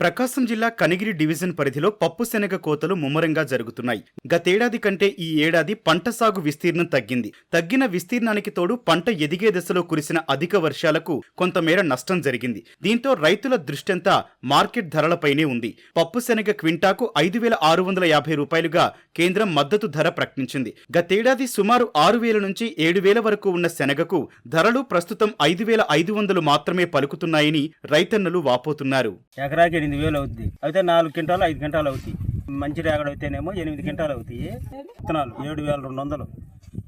ప్రకాశం జిల్లా కనిగిరి డివిజన్ పరిధిలో పప్పు శనగ కోతలు ముమ్మరంగా జరుగుతున్నాయి. గతేడాది కంటే ఈ ఏడాది పంట సాగు విస్తీర్ణం తగ్గింది. తగ్గిన విస్తీర్ణానికి తోడు పంట ఎదిగే దశలో కురిసిన అధిక వర్షాలకు కొంతమేర నష్టం జరిగింది. దీంతో రైతుల దృష్టంతా మార్కెట్ ధరలపైనే ఉంది. పప్పు శనగ క్వింటాకు 5,650 రూపాయలుగా కేంద్రం మద్దతు ధర ప్రకటించింది. గతేడాది సుమారు 6,000 నుంచి 7,000 వరకు ఉన్న శనగకు ధరలు ప్రస్తుతం 5,500 మాత్రమే పలుకుతున్నాయని రైతన్నలు వాపోతున్నారు. ఎకరాకి 8,000 అవుతుంది. అయితే 4 క్వింటాలు 5 క్వింటాలు అవుతాయి. మంచి రేగడ అయితేనేమో 8 క్వింటాలు అవుతాయి. విత్తనాలు 7,200,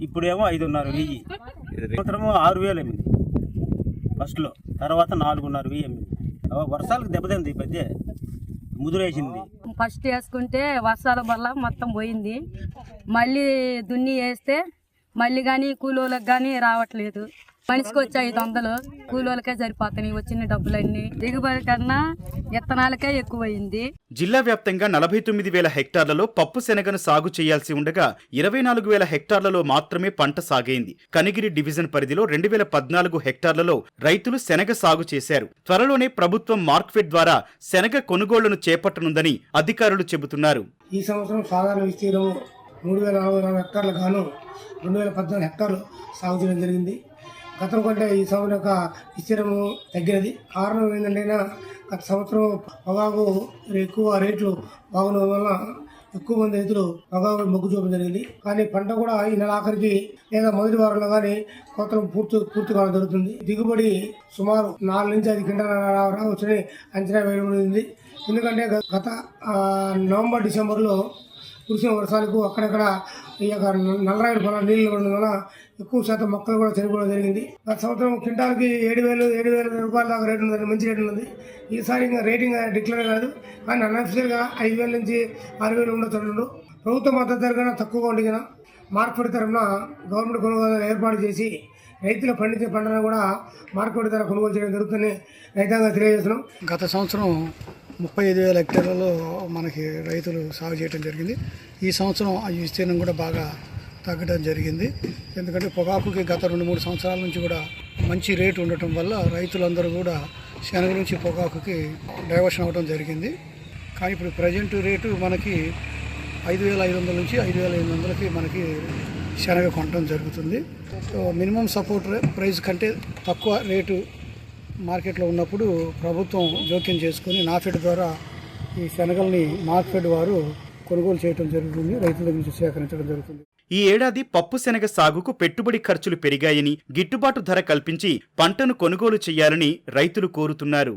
ఇప్పుడేమో 5,500. సంవత్సరము 6,000 ఫస్ట్లో, తర్వాత 4,500. వర్షాలకు దెబ్బతింది. ఈ మధ్య ముదురేసింది. ఫస్ట్ వేసుకుంటే వర్షాల వల్ల మొత్తం పోయింది. మళ్ళీ దున్ని వేస్తే మళ్ళీ కానీ కూలోళ్ళకి కానీ రావట్లేదు. మనిషికి వచ్చి 500 కూలోళ్ళకే సరిపోతున్నాయి వచ్చిన డబ్బులన్నీ. దిగుబడి కన్నా విత్తనాలకే ఎక్కువైంది. జిల్లా వ్యాప్తంగా 49,000 హెక్టార్లలో పప్పు శనగను సాగు చేయాల్సి ఉండగా 24,000 హెక్టార్లలో మాత్రమే పంట సాగైంది. కనిగిరి డివిజన్ పరిధిలో 2,014 హెక్టార్లలో రైతులు శనగ సాగు చేశారు. త్వరలోనే ప్రభుత్వం మార్క్ఫెడ్ ద్వారా శనగ కొనుగోళ్లను చేపట్టనుందని అధికారులు చెబుతున్నారు. ఈ సంవత్సరం సాధారణ విస్తీర్ణం 3,440 హెక్టార్లు గాను 2,014 హెక్టార్లు సాగు చేయడం జరిగింది. గతం కంటే ఈ సంవత్సరం యొక్క విస్తీర్ణము తగ్గినది. కారణం ఏంటంటే గత సంవత్సరం పొగాకు ఎక్కువ రేట్లు బాగున్న వల్ల ఎక్కువ మంది రైతులు పొగాకు మొగ్గు చూపడం జరిగింది. కానీ పంట కూడా ఈ నెల ఆఖరికి లేదా మొదటి వారంలో కానీ కోతలు పూర్తి కావడం జరుగుతుంది. దిగుబడి సుమారు 4 నుంచి 5 క్వింటాల రావచ్చని అంచనా వేయబడింది. ఎందుకంటే గత నవంబర్ డిసెంబర్లో కురిసిన వర్షాలకు అక్కడక్కడ ఈ యొక్క నల్లరాయుడు పొలం నీళ్ళు ఉండడం వల్ల ఎక్కువ శాతం మొక్కలు కూడా చనిపోవడం జరిగింది. గత సంవత్సరం క్వింటాల్కి 7,000 రూపాయల దాకా రేటు ఉంది, మంచి రేటు ఉన్నది. ఈసారి ఇంకా రేటింగ్ డిక్లేర్ కాదు, కానీ అన్అఫిషియల్గా 5,000 నుంచి 6,000 ఉండొచ్చు. ప్రభుత్వ మద్దతు ధర కన్నా తక్కువగా ఉండిన మార్కెట్ తరఫున గవర్నమెంట్ కొనుగోలు ఏర్పాటు చేసి రైతులు పండించే పంటను కూడా మార్కెట్ ధర కొనుగోలు చేయడం జరుగుతుందని రైతాంగా తెలియజేస్తున్నాం. గత సంవత్సరం 35,000 హెక్టార్లలో మనకి రైతులు సాగు చేయడం జరిగింది. ఈ సంవత్సరం ఆ విస్తీర్ణం కూడా బాగా తగ్గడం జరిగింది. ఎందుకంటే పొగాకుకి గత 2-3 సంవత్సరాల నుంచి కూడా మంచి రేటు ఉండటం వల్ల రైతులందరూ కూడా శనగ నుంచి పొగాకుకి డైవర్షన్ అవ్వడం జరిగింది. కానీ ఇప్పుడు ప్రజెంట్ రేటు మనకి 5,500 నుంచి 5,800కి మనకి శనగ కొనడం జరుగుతుంది. సో మినిమం సపోర్ట్ ప్రైస్ కంటే తక్కువ రేటు మార్కెట్లో ఉన్నప్పుడు ప్రభుత్వం జోక్యం చేసుకొని నాఫెడ్ ద్వారా ఈ శనగల్ని మార్కెట్ వారు కొనుగోలు చేయడం జరుగుతుంది, రైతుల నుంచి సేకరించడం జరుగుతుంది. ఈ ఏడాది పప్పు శనగ సాగుకు పెట్టుబడి ఖర్చులు పెరిగాయని, గిట్టుబాటు ధర కల్పించి పంటను కొనుగోలు చేయాలని రైతులు కోరుతున్నారు.